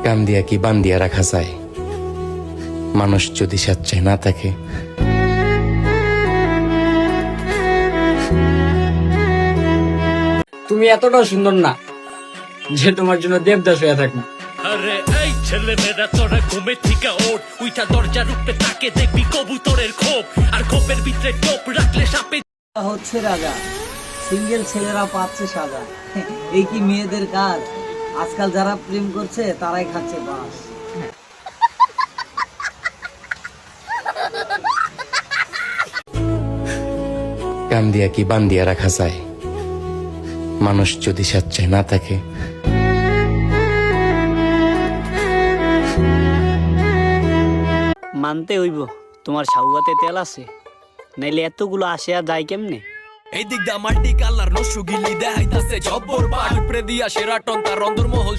কান দিয়া কি বান দিয়া রাখা যায়? মানুষ যদি স্বেচ্ছায় না থাকে। তুমি এতটাও সুন্দর না যে তোমার জন্য দেবদাস হয়ে থাকবে। আরে এই ছেলে মেয়েরা তোরা ঘুমে থেকে ওঠ, উইটা দরজার উপরে তাকে দেখবি কবুতরের খোপ, আর খোপের ভিতরে টোপ রাখলে সাপে হচ্ছে রাজা, সিঙ্গেল ছেলেরা পাচ্ছে সাজা। এই কি মেয়েদের কাজ? আজকাল যারা প্রেম করছে তারাই খাচ্ছে বাস। কান দিয়া কি বান দিয়া রাখা যায়? মানুষ যদি স্বেচ্ছায় না থাকে। মানতে হইব তোমার সাউয়াতে তেল আছে, নাইলে এতগুলো আসে আর যায় কেমনে? এই দিক দা মাল্টি কালার নসুগিলি দেখাইতাছে জব্বর বাট উপরে দিয়া সেরাটন তার অন্দরমহল।